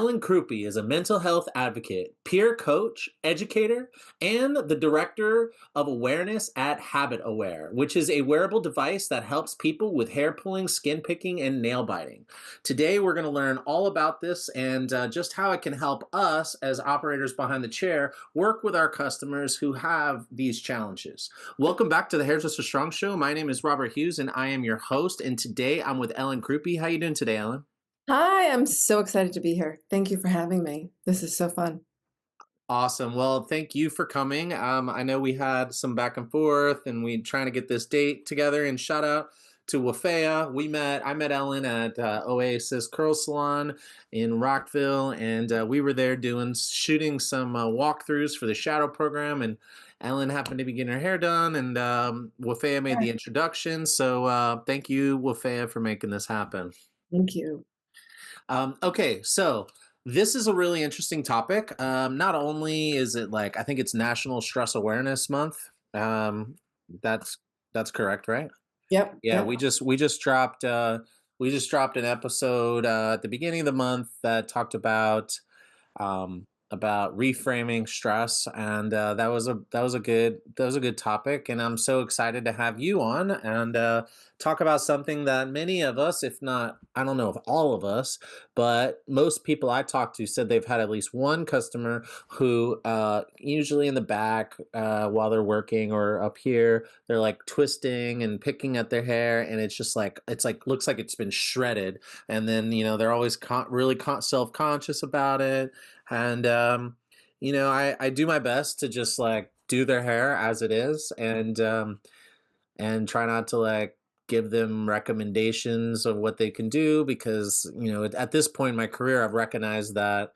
Ellen Crupi is a mental health advocate, peer coach, educator, and the director of awareness at HabitAware, which is a wearable device that helps people with hair pulling, skin picking, and nail biting. Today, we're going to learn all about this and just how it can help us as operators behind the chair work with our customers who have these challenges. Welcome back to the Hairdresser Strong Show. My name is Robert Hughes, and I am your host. And today, I'm with Ellen Crupi. How you doing today, Ellen? Hi, I'm so excited to be here. Thank you for having me. This is so fun. Awesome. Well, thank you for coming. I know we had some back and forth, and we trying to get this date together. And shout out to Wafaya. I met Ellen at Oasis Curl Salon in Rockville, and we were there shooting some walkthroughs for the Shadow program. And Ellen happened to be getting her hair done, and Wafaya made Sure. the introduction. So thank you, Wafaya, for making this happen. Thank you. Okay, so this is a really interesting topic. Not only is it I think it's National Stress Awareness Month. That's that's correct, right? Yep, Yeah, yep. we just dropped an episode at the beginning of the month that talked about reframing stress, and that was a good topic, and I'm so excited to have you on and talk about something that many of us, if not, I don't know if all of us, but most people I talked to said they've had at least one customer who usually in the back while they're working or up here, they're like twisting and picking at their hair, and it's just like looks like it's been shredded, and then they're always really self-conscious about it. And I do my best to just do their hair as it is, and try not to give them recommendations of what they can do, because at this point in my career I've recognized that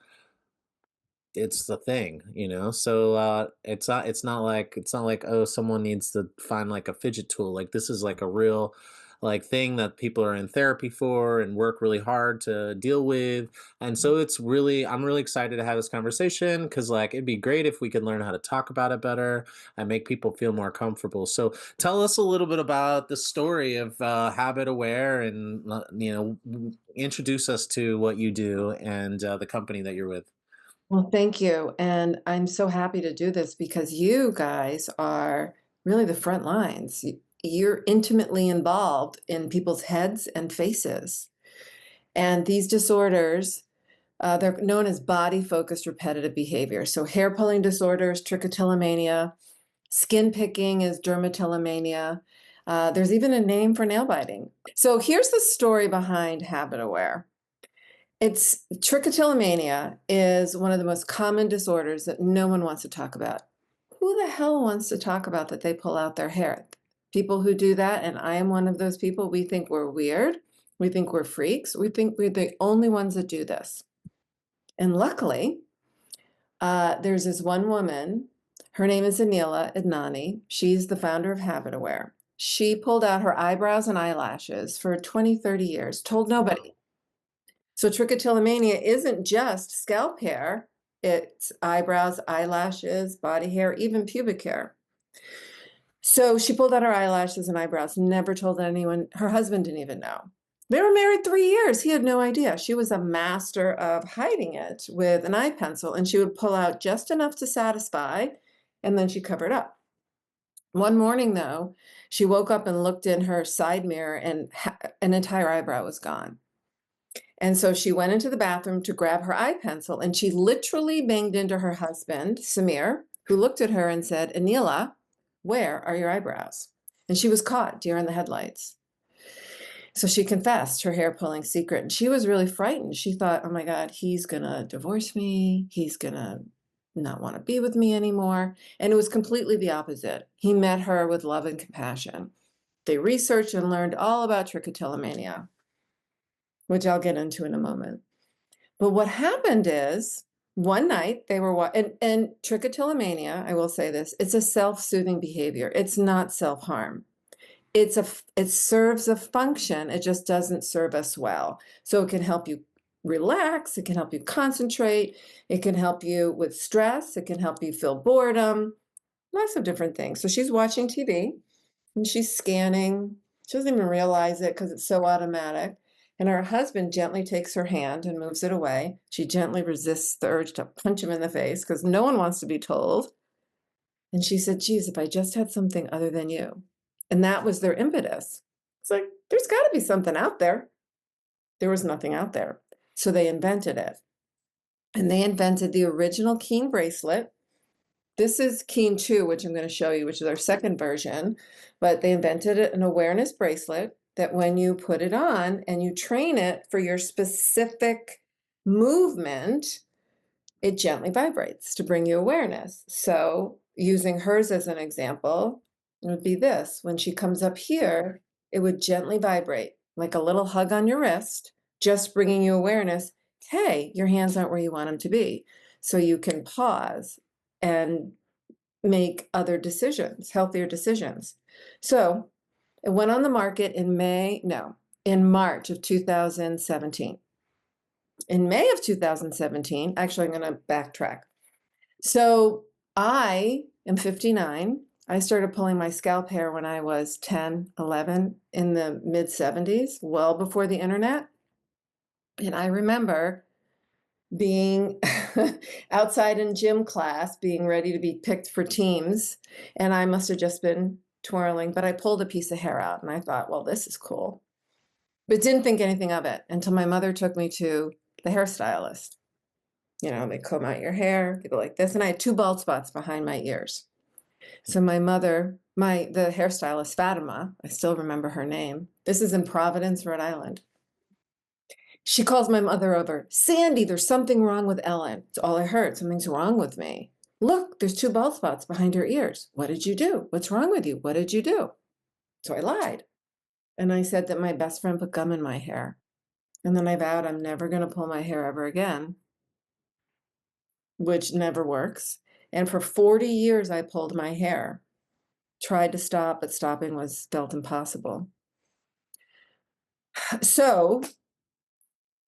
it's the thing, so it's not like, oh, someone needs to find a fidget tool. This is a real thing that people are in therapy for and work really hard to deal with. And so I'm really excited to have this conversation, because it'd be great if we could learn how to talk about it better and make people feel more comfortable. So tell us a little bit about the story of Habit Aware, and introduce us to what you do and the company that you're with. Well, thank you. And I'm so happy to do this because you guys are really the front lines. You're intimately involved in people's heads and faces. And these disorders, they're known as body-focused repetitive behavior. So hair pulling disorders, trichotillomania, skin picking is dermatillomania. There's even a name for nail biting. So here's the story behind HabitAware. It's trichotillomania is one of the most common disorders that no one wants to talk about. Who the hell wants to talk about that they pull out their hair? People who do that, and I am one of those people, we think we're weird. We think we're freaks. We think we're the only ones that do this. And luckily, there's this one woman, her name is Anila Idnani. She's the founder of HabitAware. She pulled out her eyebrows and eyelashes for 20, 30 years, told nobody. So trichotillomania isn't just scalp hair, it's eyebrows, eyelashes, body hair, even pubic hair. So she pulled out her eyelashes and eyebrows, never told anyone. Her husband didn't even know. They were married 3 years. He had no idea. She was a master of hiding it with an eye pencil, and she would pull out just enough to satisfy, and then she covered up. One morning, though, she woke up and looked in her side mirror, and an entire eyebrow was gone. And so she went into the bathroom to grab her eye pencil, and she literally banged into her husband, Samir, who looked at her and said, Anila, where are your eyebrows? And she was caught deer in the headlights. So she confessed her hair pulling secret, and she was really frightened. She thought, oh my God, he's going to divorce me. He's going to not want to be with me anymore. And it was completely the opposite. He met her with love and compassion. They researched and learned all about trichotillomania, which I'll get into in a moment. But what happened is one night they were, and trichotillomania, I will say this, it's a self-soothing behavior. It's not self-harm. It serves a function. It just doesn't serve us well. So it can help you relax. It can help you concentrate. It can help you with stress. It can help you feel boredom, lots of different things. So she's watching TV and she's scanning. She doesn't even realize it because it's so automatic. And her husband gently takes her hand and moves it away. She gently resists the urge to punch him in the face because no one wants to be told. And she said, geez, if I just had something other than you. And that was their impetus. It's like, there's got to be something out there. There was nothing out there. So they invented it. And they invented the original Keen bracelet. This is Keen 2, which I'm going to show you, which is our second version. But they invented an awareness bracelet that when you put it on and you train it for your specific movement, it gently vibrates to bring you awareness. So using hers as an example, it would be this. When she comes up here, it would gently vibrate, like a little hug on your wrist, just bringing you awareness. Hey, your hands aren't where you want them to be. So you can pause and make other decisions, healthier decisions. So it went on the market in March of 2017. In May of 2017, actually, I'm going to backtrack. So I am 59. I started pulling my scalp hair when I was 10, 11 in the mid 70s, well before the internet. And I remember being outside in gym class, being ready to be picked for teams. And I must have just been twirling, but I pulled a piece of hair out and I thought, well, this is cool. But didn't think anything of it until my mother took me to the hairstylist. You know, they comb out your hair, they go like this. And I had 2 bald spots behind my ears. So my mother, the hairstylist, Fatima, I still remember her name. This is in Providence, Rhode Island. She calls my mother over. Sandy, there's something wrong with Ellen. It's all I heard. Something's wrong with me. Look, there's 2 bald spots behind her ears. What did you do? What's wrong with you? What did you do? So I lied. And I said that my best friend put gum in my hair. And then I vowed I'm never going to pull my hair ever again, which never works. And for 40 years, I pulled my hair. Tried to stop, but stopping was felt impossible. So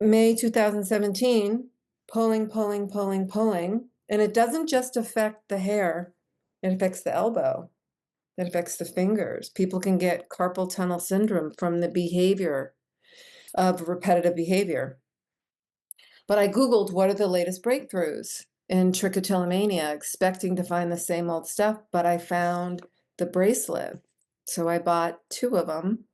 May 2017, pulling, pulling, pulling, pulling. And it doesn't just affect the hair, it affects the elbow, it affects the fingers. People can get carpal tunnel syndrome from the behavior of repetitive behavior. But I Googled what are the latest breakthroughs in trichotillomania, expecting to find the same old stuff, but I found the bracelet. So I bought 2 of them.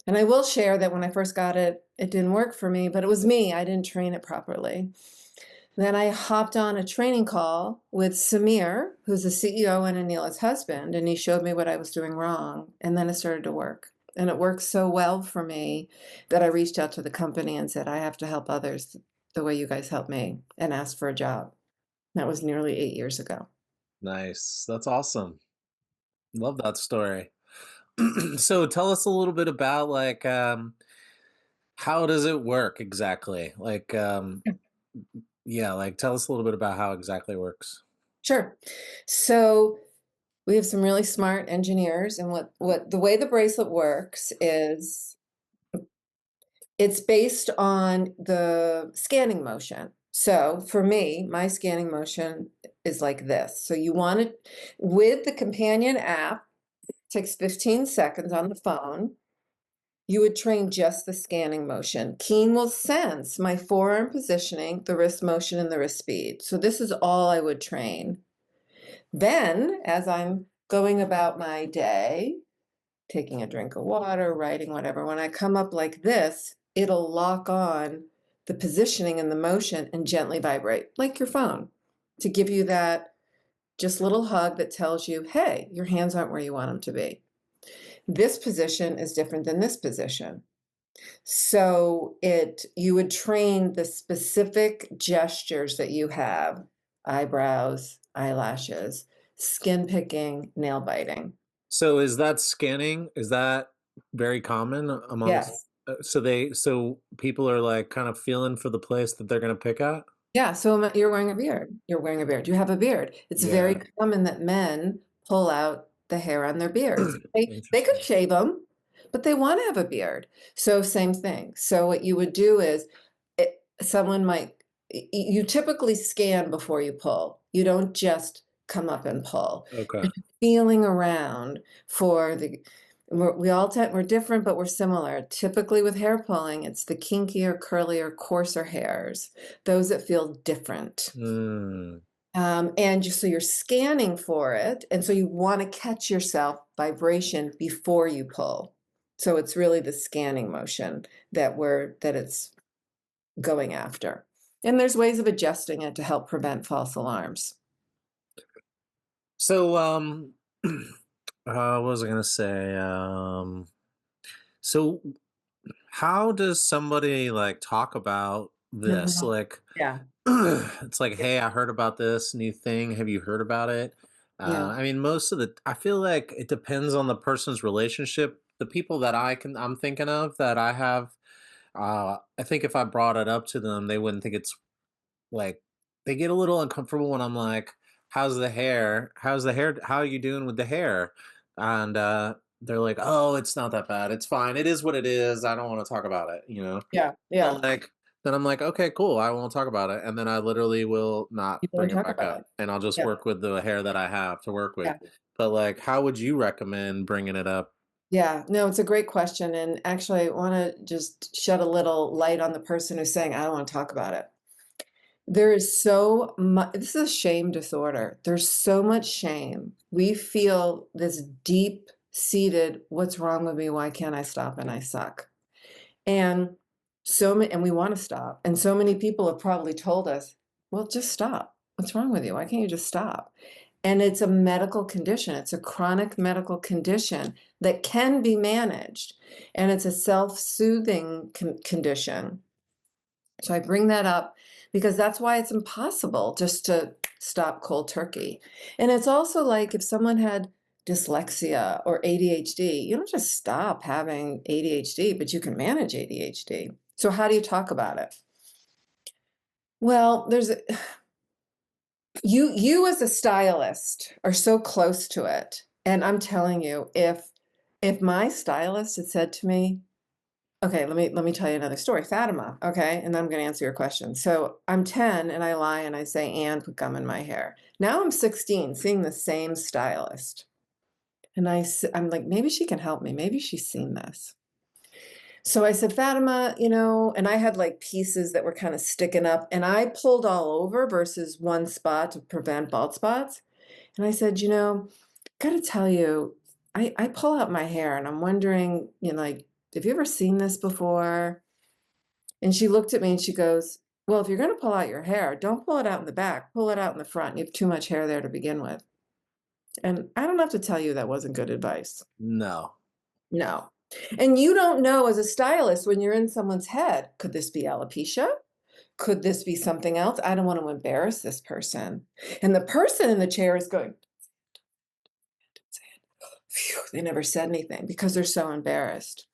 And I will share that when I first got it, it didn't work for me, but it was me. I didn't train it properly. Then I hopped on a training call with Samir, who's the CEO and Anila's husband, and he showed me what I was doing wrong. And then it started to work. And it worked so well for me that I reached out to the company and said, I have to help others the way you guys helped me, and asked for a job. That was nearly 8 years ago. Nice. That's awesome. Love that story. So tell us a little bit about like how does it work exactly? Like yeah, like tell us a little bit about how exactly it works. Sure. So we have some really smart engineers, and what the way the bracelet works is it's based on the scanning motion. So for me, my scanning motion is like this. So you want it with the companion app, takes 15 seconds on the phone. You would train just the scanning motion. Keen will sense my forearm positioning, the wrist motion, and the wrist speed. So this is all I would train. Then, as I'm going about my day, taking a drink of water, writing, whatever, when I come up like this, it'll lock on the positioning and the motion and gently vibrate, like your phone, to give you that just little hug that tells you, hey, your hands aren't where you want them to be. This position is different than this position. So you would train the specific gestures that you have, eyebrows, eyelashes, skin picking, nail biting. So is that scanning? Is that very common amongst Yes. so people are like kind of feeling for the place that they're going to pick at? Yeah, so you're wearing a beard. You're wearing a beard. You have a beard. It's very Yeah. common that men pull out the hair on their beards. They could Interesting. shave them, but they want to have a beard. So same thing. So what you would do is someone might you typically scan before you pull. You don't just come up and pull. Okay. You're feeling around for We all we're different, but we're similar. Typically with hair pulling, it's the kinkier, curlier, coarser hairs, those that feel different. Mm. And just so you're scanning for it, and so you want to catch yourself vibration before you pull. So it's really the scanning motion that it's going after. And there's ways of adjusting it to help prevent false alarms. So, what was I gonna say? So how does somebody like talk about this? Mhm. Like, Yeah, it's like, hey, I heard about this new thing. Have you heard about it? yeah, I mean, I feel like it depends on the person's relationship. The people that I'm thinking of that I have, I think if I brought it up to them, they wouldn't think it's like, they get a little uncomfortable when I'm like, "How's the hair? How's the hair? How are you doing with the hair?" And they're like, "Oh, it's not that bad. It's fine. It is what it is. I don't want to talk about it." yeah, So yeah. like, then I'm like, "Okay, cool. I won't talk about it." And then I literally will not You don't bring it talk back about up, it. and I'll just Yeah, work with the hair that I have to work with. yeah. But like, how would you recommend bringing it up? Yeah, no, it's a great question. And actually, I want to just shed a little light on the person who's saying, I don't want to talk about it. There is so much, this is a shame disorder. There's so much shame. We feel this deep seated, what's wrong with me? Why can't I stop? And I suck. And so many, and we want to stop. And so many people have probably told us, well, just stop. What's wrong with you? Why can't you just stop? And it's a medical condition. It's a chronic medical condition that can be managed. And it's a self-soothing condition. So I bring that up because that's why it's impossible just to stop cold turkey. And it's also like if someone had dyslexia or ADHD, you don't just stop having ADHD, but you can manage ADHD. So how do you talk about it? Well, you as a stylist are so close to it. And I'm telling you, if my stylist had said to me, okay, let me tell you another story. Fatima, okay, and then I'm going to answer your question. So I'm 10 and I lie and I say, and put gum in my hair. Now I'm 16, seeing the same stylist. And I'm like, maybe she can help me. Maybe she's seen this. So I said, Fatima, and I had like pieces that were kind of sticking up and I pulled all over versus one spot to prevent bald spots. And I said, gotta tell you, I pull out my hair and I'm wondering, like, have you ever seen this before? And she looked at me and she goes, well, if you're going to pull out your hair, don't pull it out in the back, pull it out in the front. You have too much hair there to begin with. And I don't have to tell you that wasn't good advice. No. No. And you don't know as a stylist when you're in someone's head, could this be alopecia? Could this be something else? I don't want to embarrass this person. And the person in the chair is going, phew, they never said anything because they're so embarrassed.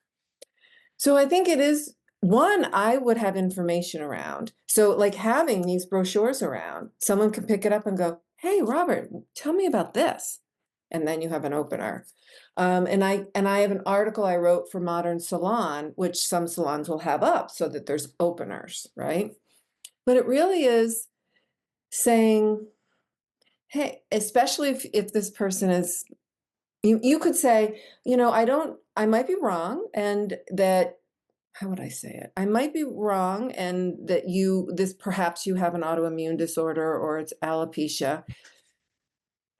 So I think it is one, I would have information around. So like having these brochures around, someone can pick it up and go, hey, Robert, tell me about this. And then you have an opener. And I have an article I wrote for Modern Salon, which some salons will have up so that there's openers, right? But it really is saying, hey, especially if this person is, you could say, I might be wrong, and that, how would I say it? I might be wrong, and that perhaps you have an autoimmune disorder or it's alopecia.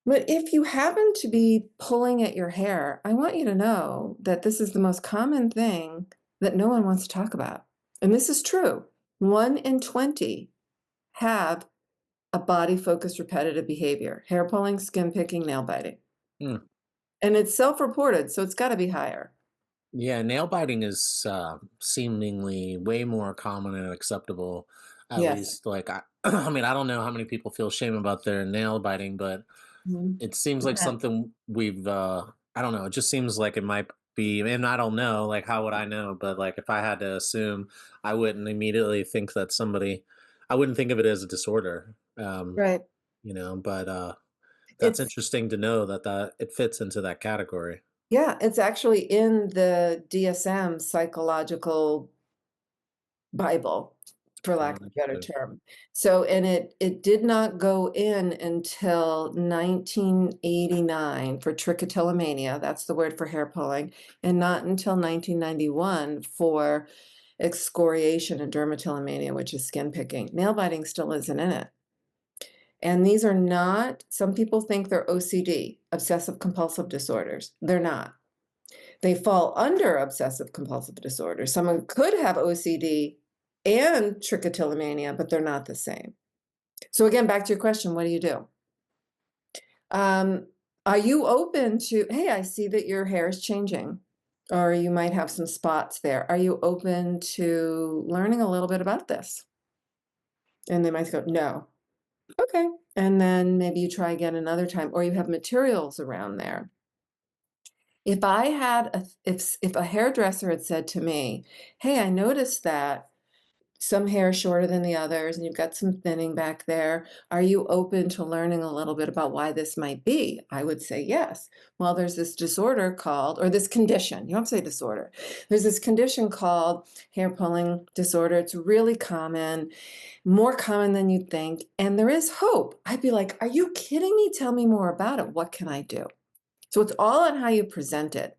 But if you happen to be pulling at your hair, I want you to know that this is the most common thing that no one wants to talk about. And this is true. 1 in 20 have a body focused repetitive behavior: hair pulling, skin picking, nail biting. Hmm. And it's self reported, so it's got to be higher. Yeah, nail biting is seemingly way more common and acceptable. At Yes. least, like I mean, I don't know how many people feel shame about their nail biting, but Mhm. it seems like Yeah. something we've. I don't know. It just seems like it might be, and I don't know. Like, how would I know? But like, if I had to assume, I wouldn't immediately think that somebody. I wouldn't think of it as a disorder. Right. But that's It's interesting to know that it fits into that category. Yeah, it's actually in the DSM psychological Bible. for lack of a better Gotcha. term. So, and it did not go in until 1989 for trichotillomania, that's the word for hair pulling, and not until 1991 for excoriation and dermatillomania, which is skin picking. Nail biting still isn't in it. And these are not, some people think they're OCD, obsessive compulsive disorders. They're not. They fall under obsessive compulsive disorder. Someone could have OCD and trichotillomania, but they're not the same. So again, back to your question, what do you do? Are you open to, hey, I see that your hair is changing, or you might have some spots there. Are you open to learning a little bit about this? And they might go, no. Okay. And then maybe you try again another time, or you have materials around there. If I had if a hairdresser had said to me, "Hey, I noticed that some hair is shorter than the others, and you've got some thinning back there. Are you open to learning a little bit about why this might be?" I would say yes. Well, there's this disorder called, or this condition. You don't say disorder. There's this condition called hair pulling disorder. It's really common, more common than you'd think, and there is hope. I'd be like, "Are you kidding me? Tell me more about it. What can I do?" So it's all on how you present it.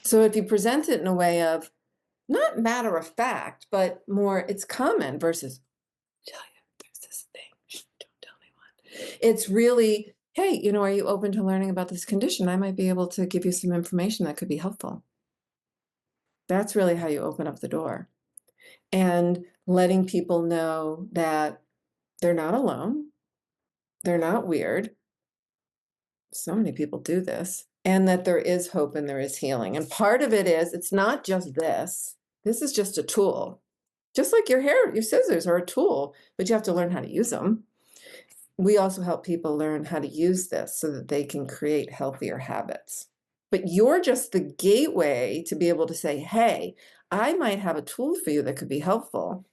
So if you present it in a way of not matter of fact, but more it's common versus tell you there's this thing. Shh, don't tell anyone. It's really, hey, are you open to learning about this condition? I might be able to give you some information that could be helpful. That's really how you open up the door. And letting people know that they're not alone, they're not weird. So many people do this, and that there is hope and there is healing. And part of it is it's not just this. This is just a tool. Just like your hair, your scissors are a tool, but you have to learn how to use them. We also help people learn how to use this so that they can create healthier habits. But you're just the gateway to be able to say, hey, I might have a tool for you that could be helpful.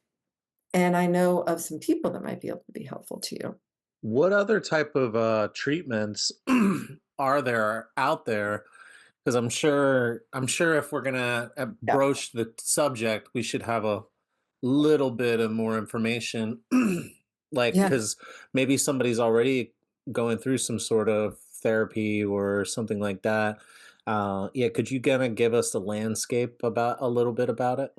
And I know of some people that might be able to be helpful to you. What other type of treatments are there out there? Because I'm sure if we're gonna Yeah. broach the subject, we should have a little bit of more information. Like, Yeah. because maybe somebody's already going through some sort of therapy or something like that. Yeah, could you kind of give us the landscape about a little bit about it?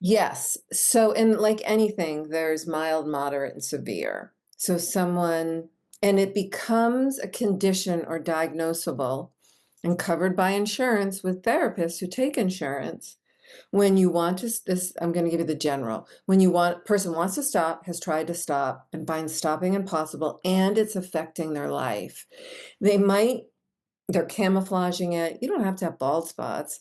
Yes. So, in like anything, there's mild, moderate, and severe. So, and it becomes a condition or diagnosable and covered by insurance with therapists who take insurance. When you want to, I'm going to give you the general. When person wants to stop, has tried to stop, and finds stopping impossible, and it's affecting their life. They might, they're camouflaging it. You don't have to have bald spots.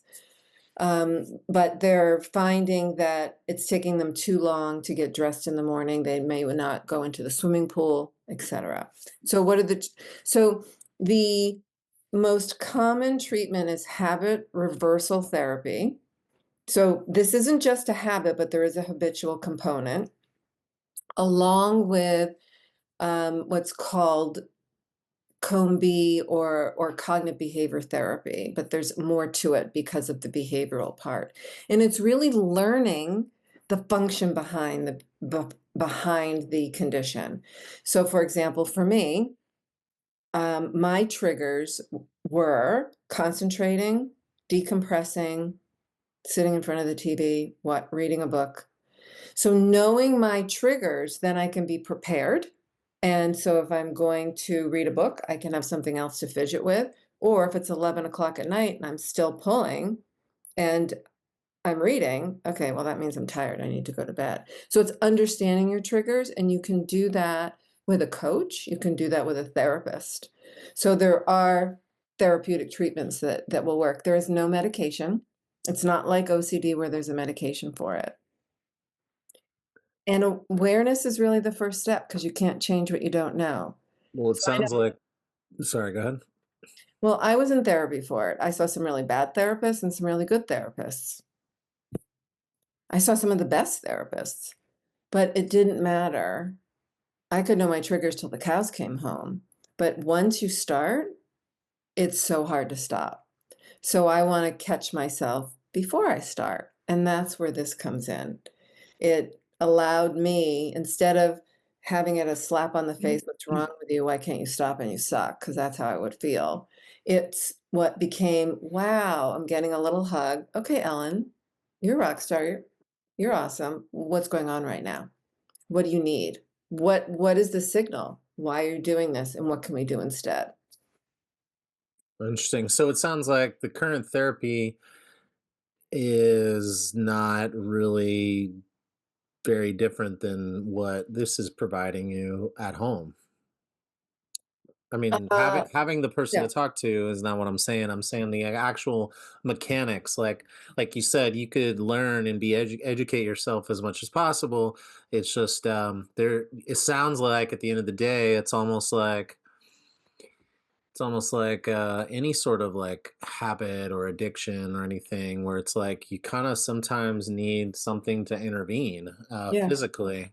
But they're finding that it's taking them too long to get dressed in the morning. They may not go into the swimming pool, etc. So the most common treatment is habit reversal therapy. So this isn't just a habit, but there is a habitual component, along with what's called Combi or cognitive behavior therapy, but there's more to it because of the behavioral part. And it's really learning the function behind the condition. So for example, for me, my triggers were concentrating, decompressing, sitting in front of the TV, reading a book. So knowing my triggers, then I can be prepared. And so if I'm going to read a book, I can have something else to fidget with. Or if it's 11 o'clock at night and I'm still pulling and I'm reading, okay, well, that means I'm tired. I need to go to bed. So it's understanding your triggers, and you can do that with a coach. You can do that with a therapist. So there are therapeutic treatments that will work. There is no medication. It's not like OCD where there's a medication for it. And awareness is really the first step because you can't change what you don't know. Well, it So I know, sounds like. Sorry, go ahead. well, I was in therapy for it. I saw some really bad therapists and some really good therapists. I saw some of the best therapists, but it didn't matter. I could know my triggers till the cows came home. But once you start, it's so hard to stop. So I want to catch myself before I start. And that's where this comes in. It allowed me, instead of having it a slap on the face, "What's wrong with you? Why can't you stop and you suck?" Because that's how I would feel. It's what became, "Wow, I'm getting a little hug. Okay, Ellen, you're a rock star. You're awesome. What's going on right now? What do you need? What is the signal? Why are you doing this, and what can we do instead?" Interesting. So it sounds like the current therapy is not really very different than what this is providing you at home. I mean, Uh, having the person yeah, to talk to is not what I'm saying. I'm saying the actual mechanics. Like you said, you could learn and educate yourself as much as possible. It's just there. It sounds like at the end of the day, it's almost like any sort of like habit or addiction or anything where it's like you kind of sometimes need something to intervene yeah. physically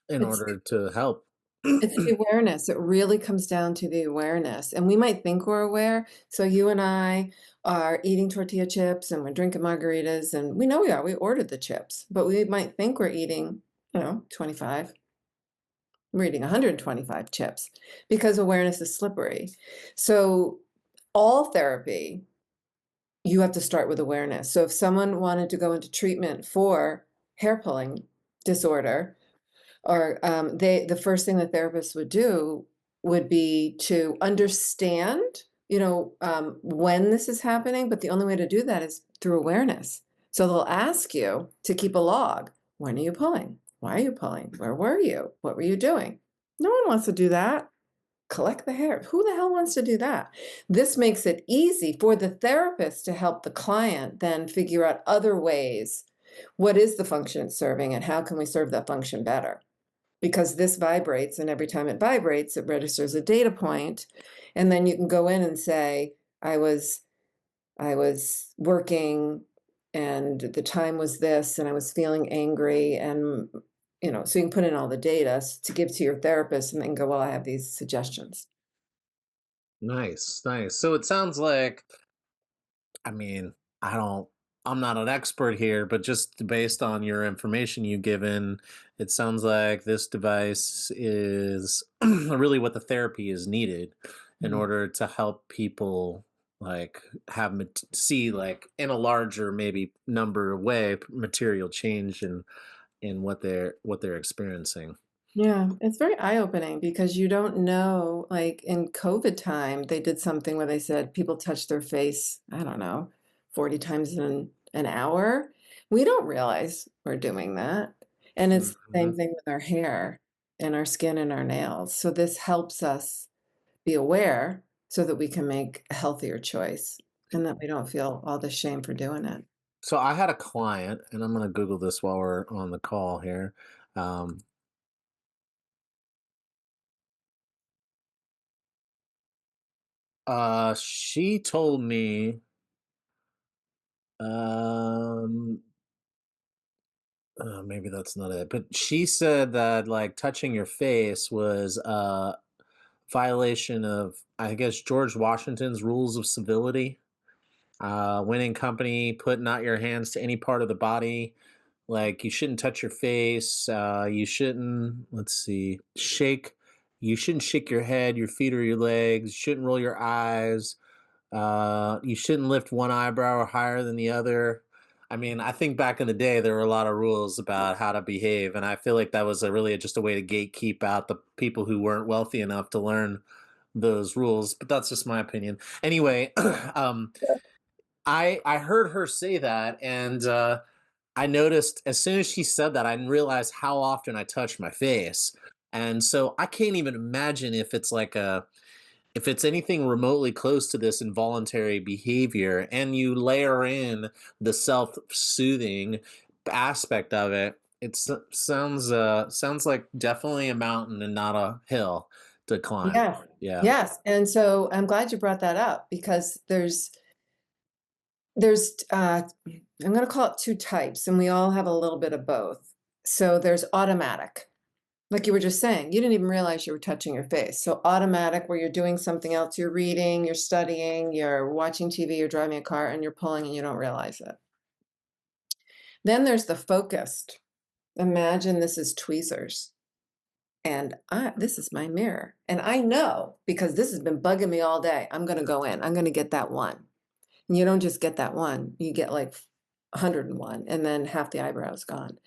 in It's order to help. It's the awareness. It really comes down to the awareness. And we might think we're aware. So you and I are eating tortilla chips and we're drinking margaritas, and we know we are. We ordered the chips, but we might think we're eating, 25. We're eating 125 chips because awareness is slippery. So all therapy, you have to start with awareness. So if someone wanted to go into treatment for hair pulling disorder, or the first thing the therapist would do would be to understand, when this is happening, but the only way to do that is through awareness. So they'll ask you to keep a log. When are you pulling? Why are you pulling? Where were you? What were you doing? No one wants to do that. Collect the hair. Who the hell wants to do that? This makes it easy for the therapist to help the client then figure out other ways. What is the function it's serving, and how can we serve that function better? Because this vibrates, and every time it vibrates, it registers a data point, and then you can go in and say, I was working, and the time was this, and I was feeling angry, and so you can put in all the data to give to your therapist, and then go, well, I have these suggestions. Nice, nice. So it sounds like, I mean, I don't, I'm not an expert here, but just based on your information you've given, it sounds like this device is really what the therapy is needed in Mhm. order to help people like see like in a larger maybe number of way material change in what they're experiencing. Yeah, it's very eye-opening because you don't know, like in COVID time, they did something where they said people touch their face, I don't know, 40 times in an hour. We don't realize we're doing that. And it's the same Mhm. thing with our hair and our skin and our nails. So this helps us be aware so that we can make a healthier choice and that we don't feel all the shame for doing it. So I had a client, and I'm going to Google this while we're on the call here. Um, she told me, um, maybe that's not it, but she said that like touching your face was a violation of, I guess, George Washington's rules of civility. When in company, put not your hands to any part of the body. Like you shouldn't touch your face. You shouldn't, let's see, shake. You shouldn't shake your head, your feet, or your legs. You shouldn't roll your eyes. You shouldn't lift one eyebrow higher than the other. I mean, I think back in the day there were a lot of rules about how to behave, and I feel like that was a really just a way to gatekeep out the people who weren't wealthy enough to learn those rules. But that's just my opinion. Anyway, I heard her say that, and I noticed as soon as she said that, I didn't realize how often I touch my face, and so I can't even imagine if it's like a if it's anything remotely close to this involuntary behavior and you layer in the self-soothing aspect of it, sounds like definitely a mountain and not a hill to climb. Yes. Yeah. Yes. And so I'm glad you brought that up because there's I'm going to call it two types, and we all have a little bit of both. So there's automatic, like you were just saying, you didn't even realize you were touching your face. So automatic, where you're doing something else, you're reading, you're studying, you're watching TV, you're driving a car, and you're pulling and you don't realize it. Then there's the focused. Imagine this is tweezers, and this is my mirror, and I know because this has been bugging me all day. I'm going to go in. I'm going to get that one. And you don't just get that one. You get like 101, and then half the eyebrow's gone.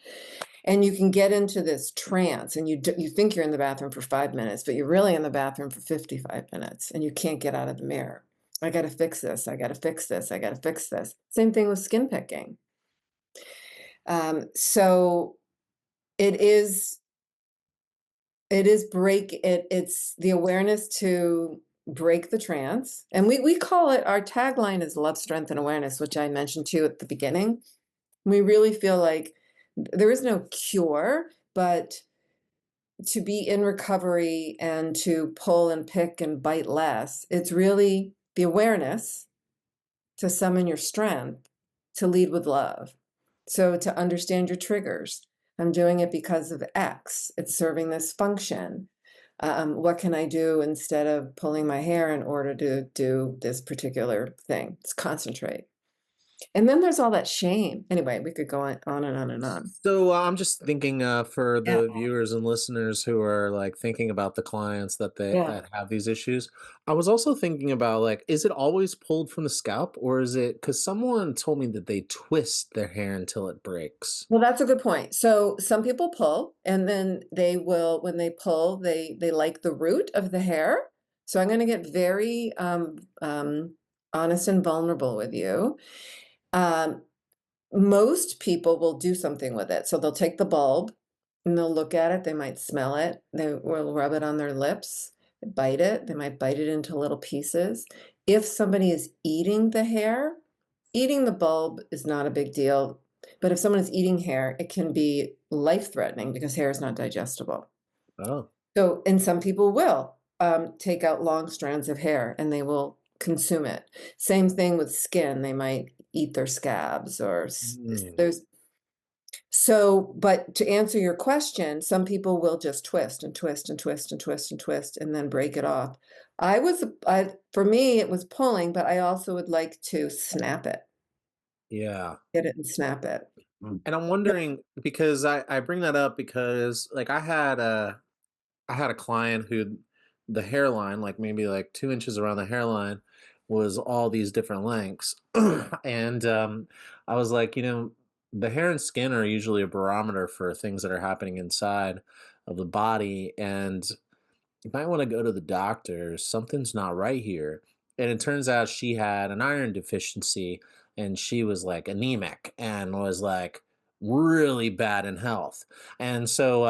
And you can get into this trance, and you think you're in the bathroom for 5 minutes, but you're really in the bathroom for 55 minutes, and you can't get out of the mirror. I got to fix this. I got to fix this. I got to fix this. Same thing with skin picking. So it is it's the awareness to break the trance. And we call it, our tagline is love, strength, and awareness, which I mentioned to you at the beginning. We really feel like there is no cure, but to be in recovery and to pull and pick and bite less, it's really the awareness to summon your strength, to lead with love. So to understand your triggers. I'm doing it because of X. It's serving this function. What can I do instead of pulling my hair in order to do this particular thing? It's concentrate. And then there's all that shame. Anyway, we could go on and on and on. So I'm just thinking for Yeah, the viewers and listeners who are like thinking about the clients yeah. that have these issues. I was also thinking about like, is it always pulled from the scalp, or is it because someone told me that they twist their hair until it breaks? Well, that's a good point. So some people pull, and then they will, when they pull, they like the root of the hair. So I'm going to get very honest and vulnerable with you. Um, Most people will do something with it. So they'll take the bulb and they'll look at it. They might smell it. They will rub it on their lips, bite it. They might bite it into little pieces. If somebody is eating the hair, eating the bulb is not a big deal. But if someone is eating hair, it can be life-threatening because hair is not digestible. Oh, So, and some people will take out long strands of hair and they will consume it. Same thing with skin. They might eat their scabs or mm, there's so, but to answer your question, some people will just twist and twist and twist and twist and twist and then break it off. For me, it was pulling, but I also would like to snap it, yeah. get it and snap it. And I'm wondering because I bring that up because like I had a client who the hairline, like maybe like 2 inches around the hairline, was all these different lengths. And I was like, the hair and skin are usually a barometer for things that are happening inside of the body. And you might want to go to the doctor. Something's not right here. And it turns out she had an iron deficiency and she was like anemic and was like really bad in health. And so,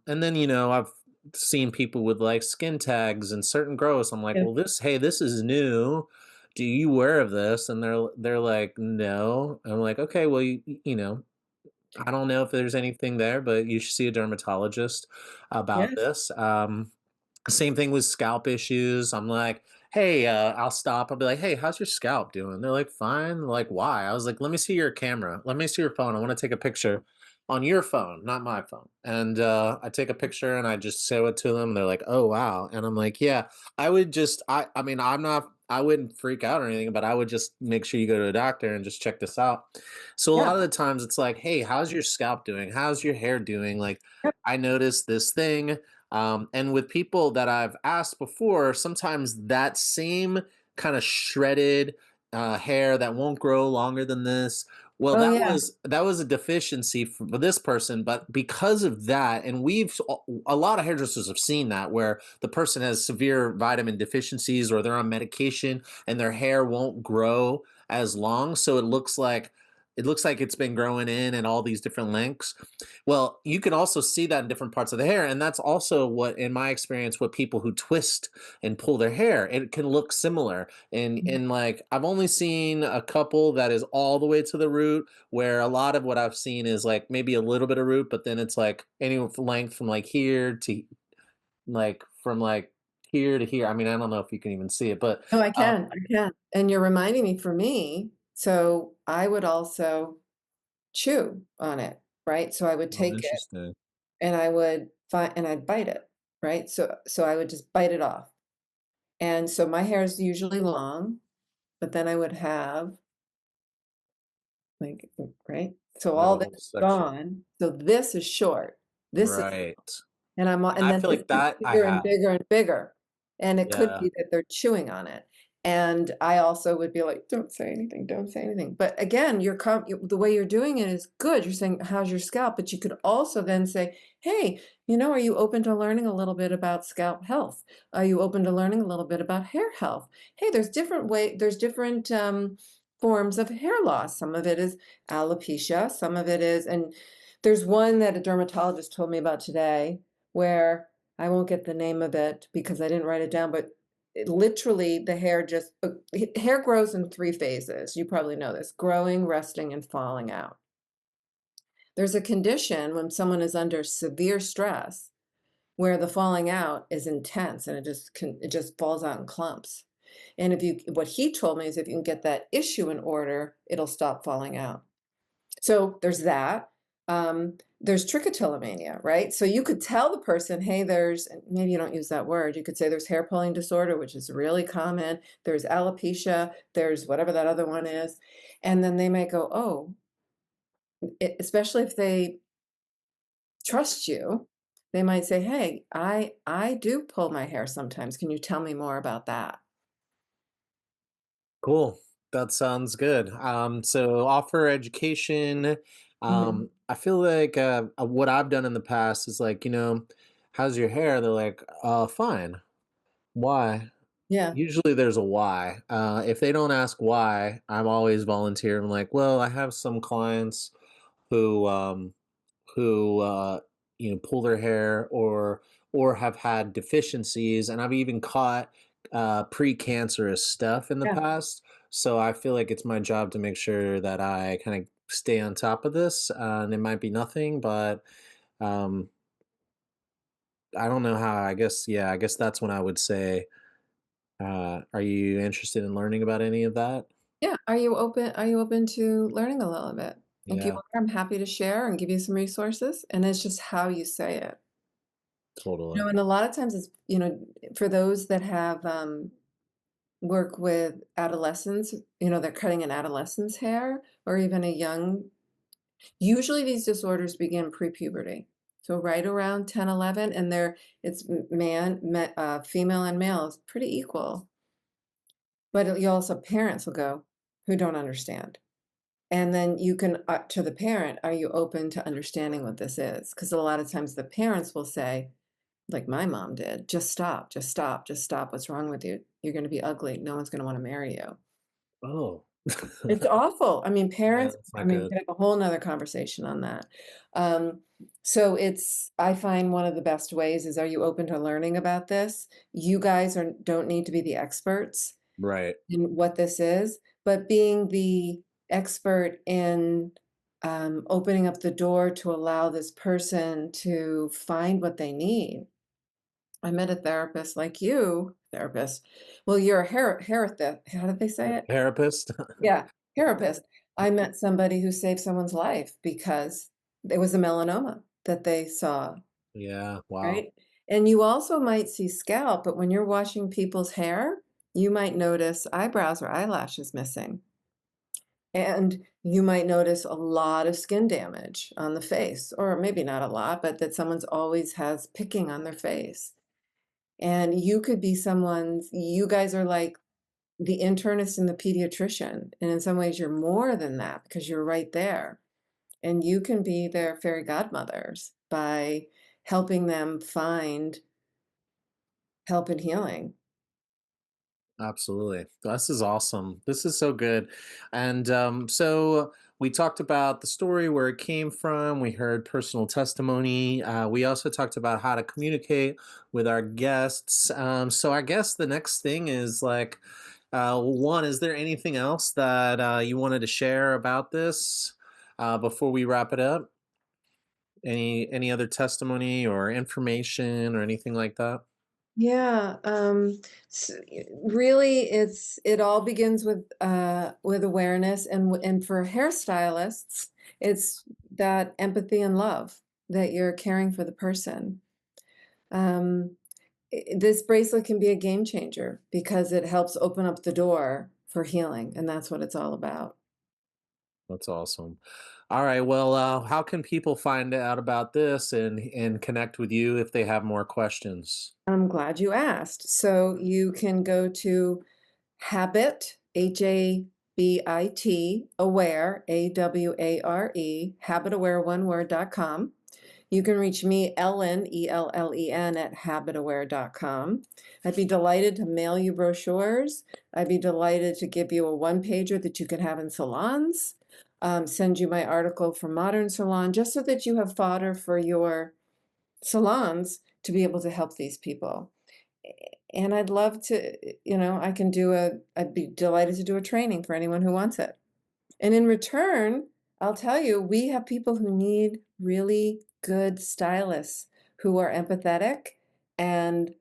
and then, I've seen people with like skin tags and certain growths. I'm like, Yeah. well, hey, this is new. Do you aware of this? And they're like, no. I'm like, okay, well, I don't know if there's anything there, but you should see a dermatologist about Yes. this. Same thing with scalp issues. I'm like, hey, I'll stop. I'll be like, hey, how's your scalp doing? They're like, fine. Like, why? I was like, let me see your camera. Let me see your phone. I want to take a picture on your phone, not my phone. And I take a picture and I just show it to them. They're like, oh, wow. And I'm like, yeah, I mean, I wouldn't freak out or anything, but I would just make sure you go to a doctor and just check this out. So a Yeah. lot of the times it's like, hey, how's your scalp doing? How's your hair doing? Like, Yep. I noticed this thing. And with people that I've asked before, sometimes that same kind of shredded hair that won't grow longer than this. Well, Oh, yeah. that was a deficiency for this person, but because of that, and a lot of hairdressers have seen that where the person has severe vitamin deficiencies or they're on medication and their hair won't grow as long, so it looks like it's been growing in at all these different lengths. Well, you can also see that in different parts of the hair. And that's also what, in my experience, what people who twist and pull their hair, it can look similar. And like I've only seen a couple that is all the way to the root, where a lot of what I've seen is like maybe a little bit of root, but then it's like any length from like here to like here to here. I mean, I don't know if you can even see it, but No, uh, I can. And you're reminding me for me, so I would also chew on it, right? So I would oh, take it interesting. and I would find and I'd bite it, right? So I would just bite it off. And so my hair is usually long, but then I would have like, right? So all this Middle is section. gone. So this is short. This is Right. And and I then feel this like gets that I bigger and have. bigger and bigger, and it could Yeah. be that they're chewing on it, and I also would be like, "Don't say anything, don't say anything," but again, the way you're doing it is good, you're saying, "How's your scalp?" But you could also then say, "Hey, are you open to learning a little bit about scalp health? Are you open to learning a little bit about hair health? Hey, there's different, forms of hair loss. Some of it is alopecia, some of it is," and there's one that a dermatologist told me about today where I won't get the name of it because I didn't write it down, but literally the hair just hair grows in three phases. You probably know this: growing, resting, and falling out. There's a condition when someone is under severe stress where the falling out is intense and it just falls out in clumps. And if you what he told me is if you can get that issue in order, it'll stop falling out. So there's that. There's trichotillomania, right? So you could tell the person, hey, maybe you don't use that word. You could say there's hair pulling disorder, which is really common. There's alopecia. There's whatever that other one is. And then they might go, oh, especially if they trust you, they might say, hey, I do pull my hair sometimes. Can you tell me more about that? Cool. That sounds good. So offer education. Mhm. I feel like what I've done in the past is like, how's your hair? They're like, fine. Why? Yeah. Usually there's a why. If they don't ask why, I'm always volunteer. I'm like, well, I have some clients who pull their hair or have had deficiencies, and I've even caught precancerous stuff in the Yeah. past. So I feel like it's my job to make sure that I kind of stay on top of this, and it might be nothing, but um I don't know how. I guess that's when I would say, are you interested in learning about any of that? Yeah. Are you open to learning a little bit? If you Yeah, are, I'm happy to share and give you some resources. And it's just how you say it. totally. And a lot of times for those that have work with adolescents, they're cutting an adolescent's hair or even a young, usually these disorders begin pre-puberty. So right around 10, 11, and it's female and male is pretty equal. But you also parents will go who don't understand. And then you can, to the parent, are you open to understanding what this is? Because a lot of times the parents will say, like my mom did, just stop, just stop, just stop. What's wrong with you? You're going to be ugly. No one's going to want to marry you. Oh. It's awful. I mean, Yeah, parents, that's I not mean, we good. could have a whole nother conversation on that. Um, so I find one of the best ways is, are you open to learning about this? You guys don't need to be the experts Right. in what this is, but being the expert in opening up the door to allow this person to find what they need. I met a therapist like you, therapist. Well, you're a how did they say it? Therapist? Yeah, therapist. I met somebody who saved someone's life because it was a melanoma that they saw, Yeah, wow. right? And you also might see scalp, but when you're washing people's hair, you might notice eyebrows or eyelashes missing. And you might notice a lot of skin damage on the face, or maybe not a lot, but that someone's always has picking on their face. And you guys are like the internist and the pediatrician. And in some ways, you're more than that because you're right there. And you can be their fairy godmothers by helping them find help and healing. Absolutely. This is awesome. This is so good. And so we talked about the story, where it came from. We heard personal testimony. We also talked about how to communicate with our guests. So I guess the next thing is like, one, is there anything else that you wanted to share about this before we wrap it up? Any other testimony or information or anything like that? Yeah, really, it all begins with awareness, and for hairstylists, it's that empathy and love that you're caring for the person. Um, this bracelet can be a game changer because it helps open up the door for healing, and that's what it's all about. That's awesome. All right. Well, how can people find out about this and connect with you if they have more questions? I'm glad you asked. So you can go to Habit, Habit, aware, AWARE, habitaware, one word.com. You can reach me, Ellen, ELLEN, at habitaware.com. I'd be delighted to mail you brochures. I'd be delighted to give you a one-pager that you could have in salons, send you my article from Modern Salon, just so that you have fodder for your salons to be able to help these people. And I'd love to, I'd be delighted to do a training for anyone who wants it. And in return, I'll tell you, we have people who need really good stylists who are empathetic and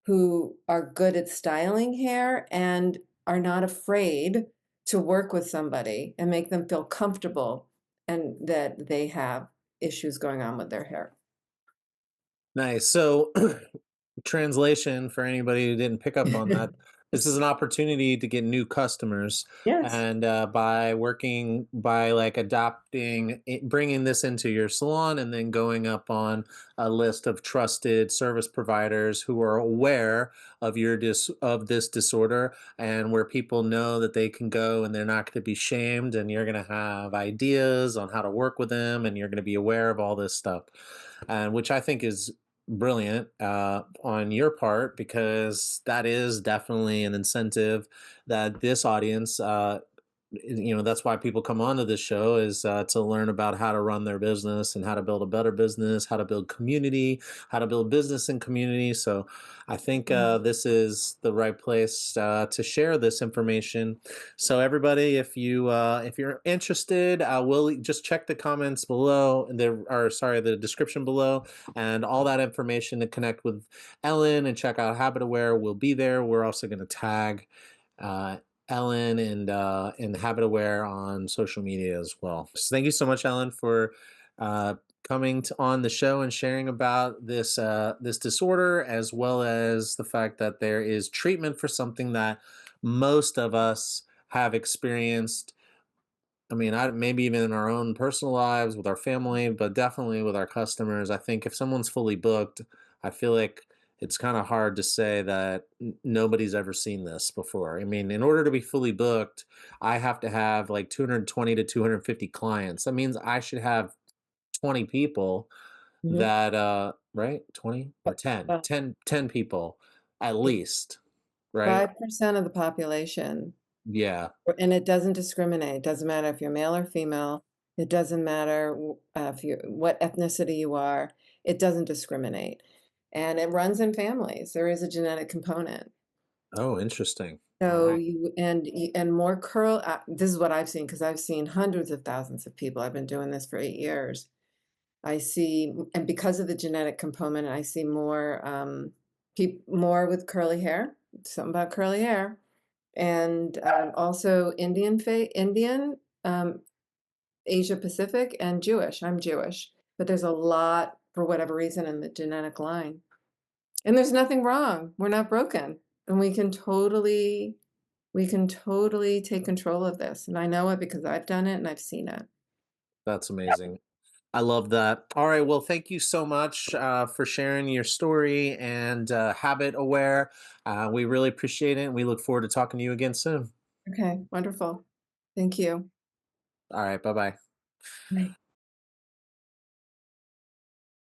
who are good at styling hair and are not afraid to work with somebody and make them feel comfortable and that they have issues going on with their hair. Nice. So, translation for anybody who didn't pick up on that, this is an opportunity to get new customers, Yes. and by working by like adopting bringing this into your salon and then going up on a list of trusted service providers who are aware of of this disorder, and where people know that they can go and they're not going to be shamed, and you're going to have ideas on how to work with them, and you're going to be aware of all this stuff, and which I think is brilliant on your part, because that is definitely an incentive that this audience that's why people come onto this show, is to learn about how to run their business and how to build a better business, how to build community, how to build business and community. So I think this is the right place to share this information. So everybody, if you're interested, we'll just check the comments below, and there or sorry, the description below, and all that information to connect with Ellen and check out HabitAware will be there. We're also going to tag uh, Ellen and HabitAware on social media as well. So thank you so much, Ellen, for coming on the show and sharing about this disorder, as well as the fact that there is treatment for something that most of us have experienced. I mean, maybe even in our own personal lives with our family, but definitely with our customers. I think if someone's fully booked, I feel like it's kind of hard to say that nobody's ever seen this before. I mean, in order to be fully booked, I have to have like 220 to 250 clients. That means I should have 20 people Mhm. that, right? 20 or 10, Uh, 10 people at least, right? 5% of the population. Yeah. And it doesn't discriminate. It doesn't matter if you're male or female. It doesn't matter if you what ethnicity you are. It doesn't discriminate. And it runs in families. There is a genetic component. Oh, interesting. All So right. and more curl. This is what I've seen because I've seen hundreds of thousands of people. I've been doing this for 8 years. I see, and because of the genetic component, I see more more with curly hair. Something about curly hair. And also Indian, um, Asia Pacific, and Jewish. I'm Jewish, but there's a lot for whatever reason in the genetic line. And there's nothing wrong. We're not broken, and we can totally take control of this. And I know it because I've done it and I've seen it. That's amazing. I love that. All right. Well, thank you so much for sharing your story and Habit Aware. We really appreciate it. And we look forward to talking to you again soon. Okay, wonderful. Thank you. All right. Bye bye. Bye.